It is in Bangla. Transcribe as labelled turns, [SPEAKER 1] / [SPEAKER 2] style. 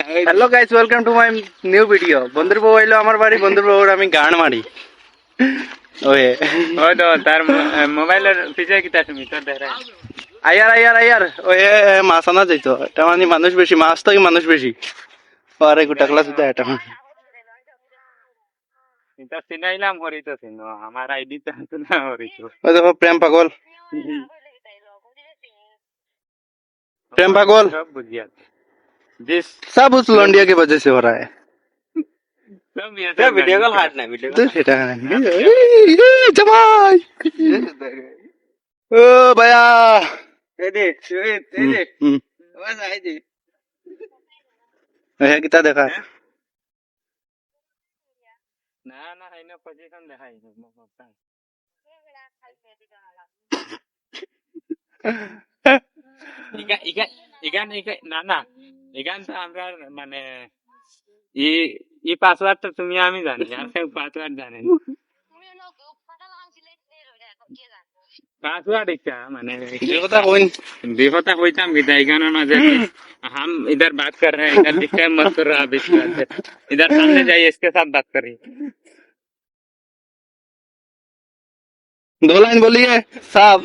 [SPEAKER 1] Hello guys, welcome to my new video. বন্ধুর বউ এলো আমার বাড়ি, বন্ধুর বউর আমি গান মারি। ওয়ে
[SPEAKER 2] ও তো তার মোবাইলের পিছে কিতা তুমি তো দেখা
[SPEAKER 1] আয়ার আয়ার আয়ার ওয়ে মাছ আনা যাইতো। এটা মানে মানুষ বেশি, মাছ তো মানুষ বেশি। আরে গোটা ক্লাস এটা এটা
[SPEAKER 2] এটা চিনাইলাম হরিতো চিনো আমার আইডি তো না হরিতো
[SPEAKER 1] ওই দেখো প্রেম পাগল, प्रेम पागल
[SPEAKER 2] সব বুঝি আছে जिस
[SPEAKER 1] सब उस लौंडिया की वजह से हो रहा है।
[SPEAKER 2] सब ये सब वीडियो कॉल हाट ना वीडियो
[SPEAKER 1] तो সেটা जमाई ओ भैया
[SPEAKER 2] ए दे बस आई दे
[SPEAKER 1] भैया कितना देखा
[SPEAKER 2] না না হয় না পজিশন দেখাই ইগা ইগা ইগান ইগা না না ইগান তো আমরা মানে ই ই পাসওয়ার্ডটা তুমি আমি জানি আর কেউ পাসওয়ার্ড জানে না पासवर्ड क्या मैंने देखा होता विदाई गाना ना जैसे हम इधर बात कर रहे हैं, इधर डिस्टर्ब मत करो आप इस बात से, इधर सामने जाइए इसके साथ बात करिए।
[SPEAKER 1] 2 लाइन बोलिए साहब।